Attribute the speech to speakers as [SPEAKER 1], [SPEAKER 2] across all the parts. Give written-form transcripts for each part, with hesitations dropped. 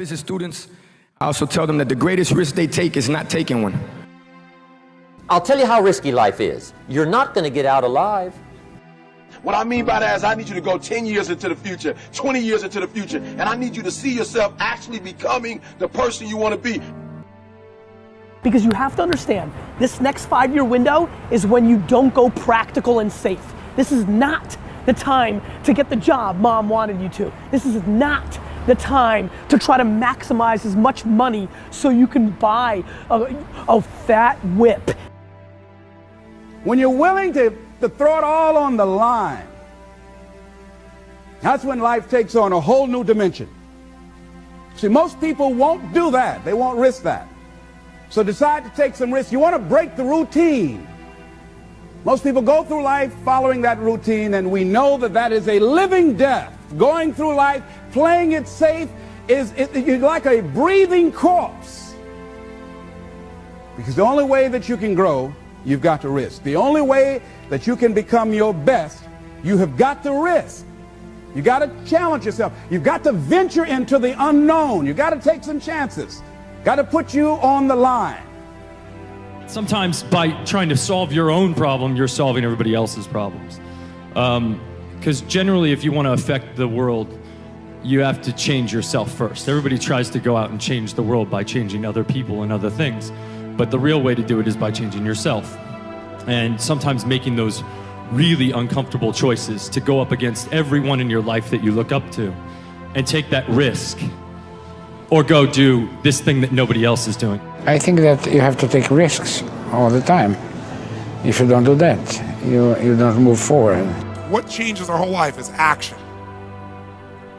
[SPEAKER 1] visit students, I also tell them that the greatest risk they take is not taking one.
[SPEAKER 2] I'll tell you how risky life is. You're not going to get out alive.
[SPEAKER 3] What I mean by that is I need you to go 10 years into the future, 20 years into the future, and I need you to see yourself actually becoming the person you want to be.
[SPEAKER 4] Because you have to understand, this next 5-year window is when you don't go practical and safe. This is not the time to get the job mom wanted you to. This is not the time to try to maximize as much money so you can buy a fat whip.
[SPEAKER 5] When you're willing to throw it all on the line, that's when life takes on a whole new dimension. See, most people won't do that. They won't risk that. So decide to take some risks. You want to break the routine. Most people go through life following that routine, and we know that that is a living death. Going through life, playing it safe, you're like a breathing corpse. Because the only way that you can grow, you've got to risk. The only way that you can become your best, you have got to risk. You got to challenge yourself. You've got to venture into the unknown. You've got to take some chances. Got to put you on the line.
[SPEAKER 6] Sometimes by trying to solve your own problem, you're solving everybody else's problems. Because generally, if you want to affect the world, you have to change yourself first. Everybody tries to go out and change the world by changing other people and other things. But the real way to do it is by changing yourself. And sometimes making those really uncomfortable choices to go up against everyone in your life that you look up to and take that risk. Or go do this thing that nobody else is doing.
[SPEAKER 7] I think that you have to take risks all the time. If you don't do that, you don't move forward.
[SPEAKER 8] What changes our whole life is action.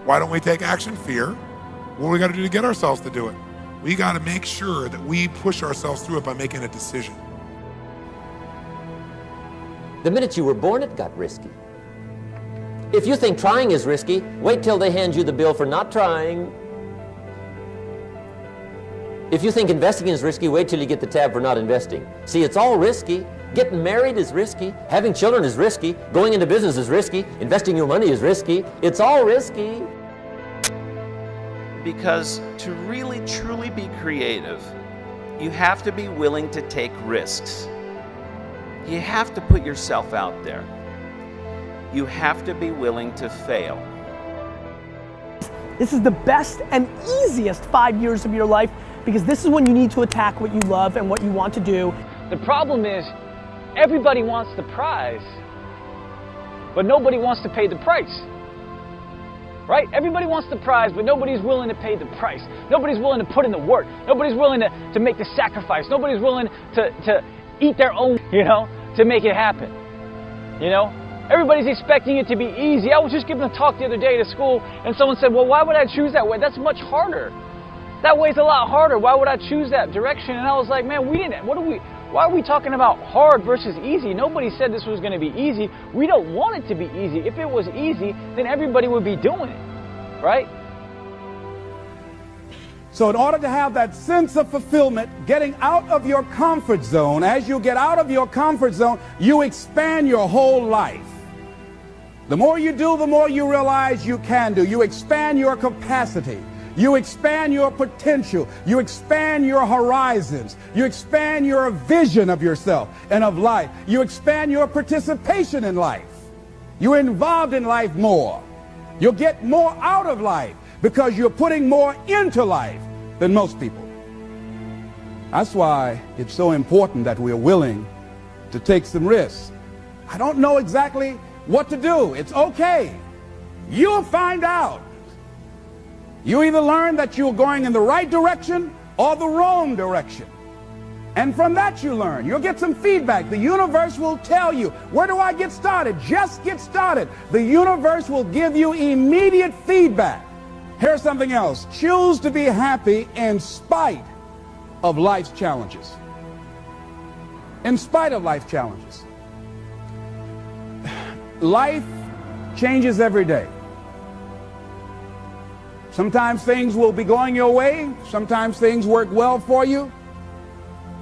[SPEAKER 8] Why don't we take action? Fear. What do we got to do to get ourselves to do it? We got to make sure that we push ourselves through it by making a decision.
[SPEAKER 2] The minute you were born, it got risky. If you think trying is risky, wait till they hand you the bill for not trying. If you think investing is risky, wait till you get the tab for not investing. See, it's all risky. Getting married is risky. Having children is risky. Going into business is risky. Investing your money is risky. It's all risky.
[SPEAKER 9] Because to really, truly be creative, you have to be willing to take risks. You have to put yourself out there. You have to be willing to fail.
[SPEAKER 4] This is the best and easiest 5 years of your life, because this is when you need to attack what you love and what you want to do.
[SPEAKER 10] The problem is, everybody wants the prize, but nobody wants to pay the price. Right? Everybody wants the prize, but nobody's willing to pay the price. Nobody's willing to put in the work. Nobody's willing to make the sacrifice. Nobody's willing to eat their own, to make it happen. Everybody's expecting it to be easy. I was just giving a talk the other day to school, and someone said, well, why would I choose that way? That's much harder. That way's a lot harder. Why would I choose that direction? And I was like, man, why are we talking about hard versus easy? Nobody said this was going to be easy. We don't want it to be easy. If it was easy, then everybody would be doing it, right?
[SPEAKER 5] So in order to have that sense of fulfillment, getting out of your comfort zone, as you get out of your comfort zone, you expand your whole life. The more you do, the more you realize you can do. You expand your capacity. You expand your potential. You expand your horizons. You expand your vision of yourself and of life. You expand your participation in life. You're involved in life more. You'll get more out of life because you're putting more into life than most people. That's why it's so important that we're willing to take some risks. I don't know exactly what to do. It's okay. You'll find out. You either learn that you're going in the right direction or the wrong direction. And from that you learn. You'll get some feedback. The universe will tell you, where do I get started? Just get started. The universe will give you immediate feedback. Here's something else. Choose to be happy in spite of life's challenges. In spite of life's challenges. Life changes every day. Sometimes things will be going your way. Sometimes things work well for you.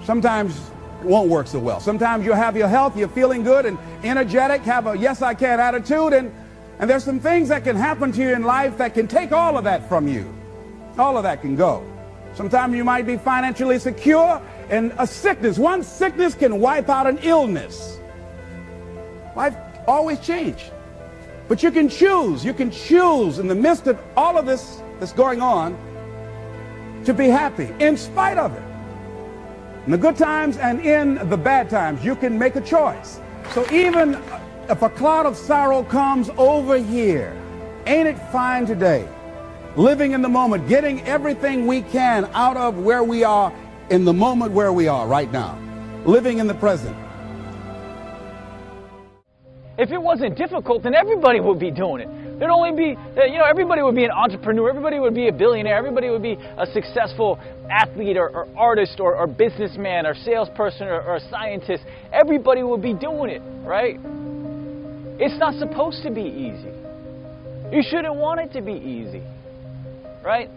[SPEAKER 5] Sometimes it won't work so well. Sometimes you'll have your health, you're feeling good and energetic, have a yes I can attitude, and there's some things that can happen to you in life that can take all of that from you. All of that can go. Sometimes you might be financially secure, and a sickness, one sickness can wipe out an illness. Life always changes. But you can choose in the midst of all of this that's going on to be happy in spite of it. In the good times and in the bad times, you can make a choice. So even if a cloud of sorrow comes over here, ain't it fine today? Living in the moment, getting everything we can out of where we are in the moment where we are right now. Living in the present.
[SPEAKER 10] If it wasn't difficult, then everybody would be doing it. There'd only be, everybody would be an entrepreneur, everybody would be a billionaire, everybody would be a successful athlete or artist or businessman or salesperson or a scientist. Everybody would be doing it, right? It's not supposed to be easy. You shouldn't want it to be easy, right?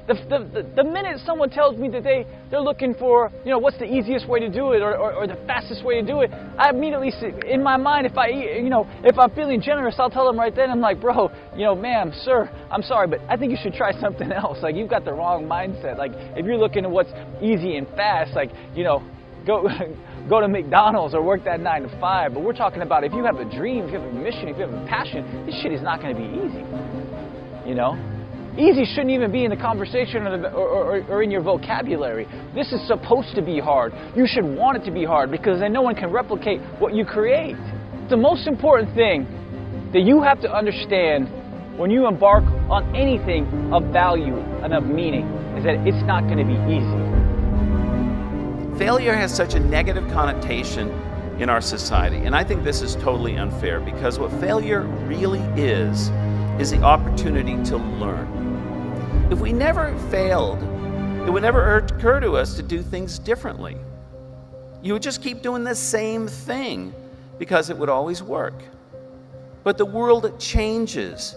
[SPEAKER 10] The minute someone tells me that they're looking for, what's the easiest way to do it or the fastest way to do it, I immediately see, in my mind, if I'm feeling generous, I'll tell them right then, I'm like, bro, ma'am, sir, I'm sorry, but I think you should try something else. Like, you've got the wrong mindset. Like, if you're looking at what's easy and fast, like, go to McDonald's or work that 9 to 5. But we're talking about if you have a dream, if you have a mission, if you have a passion, this shit is not going to be easy, Easy shouldn't even be in the conversation or in your vocabulary. This is supposed to be hard. You should want it to be hard because then no one can replicate what you create. The most important thing that you have to understand when you embark on anything of value and of meaning is that it's not going to be easy.
[SPEAKER 9] Failure has such a negative connotation in our society, and I think this is totally unfair because what failure really is the opportunity to learn. If we never failed, it would never occur to us to do things differently. You would just keep doing the same thing because it would always work. But the world changes,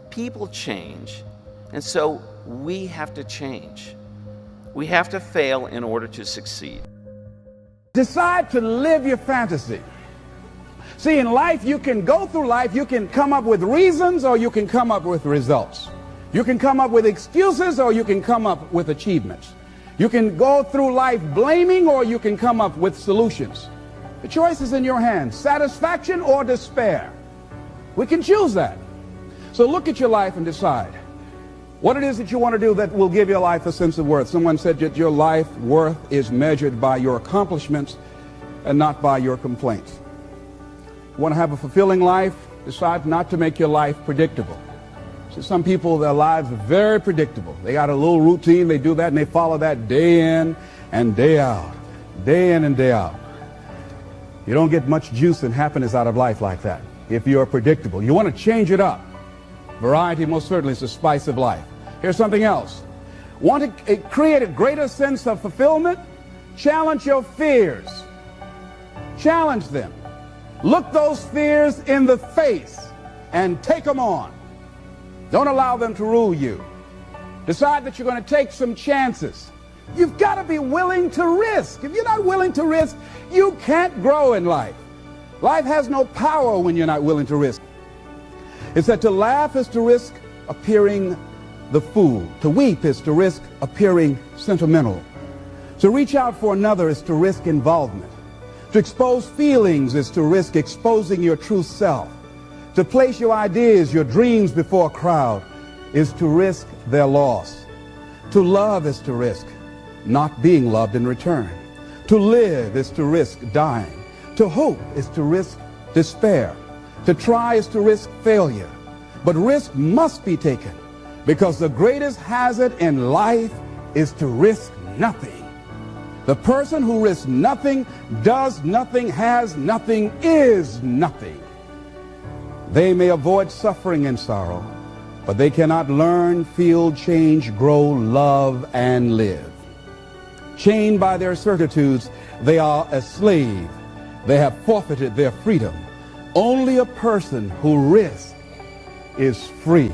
[SPEAKER 9] people change, and so we have to change. We have to fail in order to succeed.
[SPEAKER 5] Decide to live your fantasy. See, in life, you can go through life, you can come up with reasons or you can come up with results. You can come up with excuses or you can come up with achievements. You can go through life blaming or you can come up with solutions. The choice is in your hands, satisfaction or despair. We can choose that. So look at your life and decide what it is that you want to do that will give your life a sense of worth. Someone said that your life worth is measured by your accomplishments and not by your complaints. You want to have a fulfilling life? Decide not to make your life predictable. So some people, their lives are very predictable. They got a little routine, they do that, and they follow that day in and day out, day in and day out. You don't get much juice and happiness out of life like that if you're predictable. You want to change it up. Variety most certainly is the spice of life. Here's something else. Want to create a greater sense of fulfillment? Challenge your fears. Challenge them. Look those fears in the face and take them on. Don't allow them to rule you. Decide that you're going to take some chances. You've got to be willing to risk. If you're not willing to risk, you can't grow in life. Life has no power when you're not willing to risk. It's that to laugh is to risk appearing the fool. To weep is to risk appearing sentimental. To reach out for another is to risk involvement. To expose feelings is to risk exposing your true self. To place your ideas, your dreams before a crowd is to risk their loss. To love is to risk not being loved in return. To live is to risk dying. To hope is to risk despair. To try is to risk failure. But risk must be taken because the greatest hazard in life is to risk nothing. The person who risks nothing, does nothing, has nothing, is nothing. They may avoid suffering and sorrow, but they cannot learn, feel, change, grow, love, and live. Chained by their certitudes, they are a slave. They have forfeited their freedom. Only a person who risks is free.